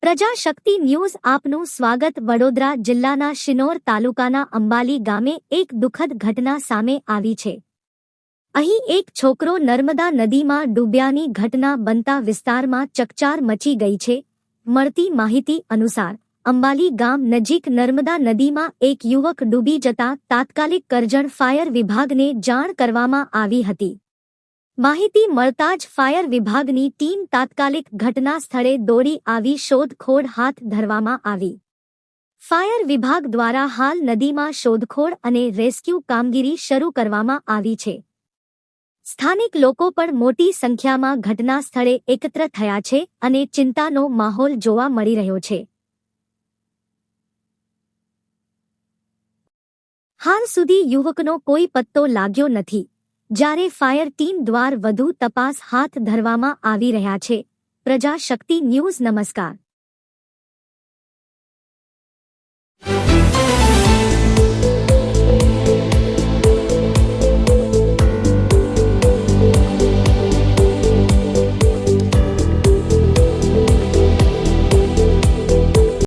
Prajashakti news આપનું સ્વાગત। વડોદરા જિલ્લાના શિનોર તાલુકાના અંબાલી ગામે એક દુઃખદ ઘટના સામે આવી છે। અહીં એક છોકરો નર્મદા નદીમાં ડૂબ્યાની ઘટના બનતા વિસ્તારમાં ચકચાર મચી ગઈ છે। મળતી માહિતી અનુસાર અંબાલી ગામ નજીક નર્મદા નદીમાં એક યુવક ડૂબી જતા તાત્કાલિક કરજણ ફાયર વિભાગને જાણ કરવામાં આવી હતી। માહિતી મળતા જ ફાયર વિભાગની ટીમ તાત્કાલિક ઘટના સ્થળે દોડી આવી શોધખોળ હાથ ધરવામાં આવી। ફાયર વિભાગ દ્વારા હાલ નદીમાં શોધખોળ અને રેસ્ક્યુ કામગીરી શરૂ કરવામાં આવી છે। સ્થાનિક લોકો પણ મોટી સંખ્યામાં ઘટના સ્થળે એકત્ર થયા છે અને ચિંતાનો માહોલ જોવા મળી રહ્યો છે। હાલ સુધી યુવકનો કોઈ પત્તો લાગ્યો નથી, જ્યારે ફાયર ટીમ દ્વારા વધુ તપાસ હાથ ધરવામાં આવી રહ્યા છે। પ્રજાશક્તિ ન્યૂઝ નમસ્કાર।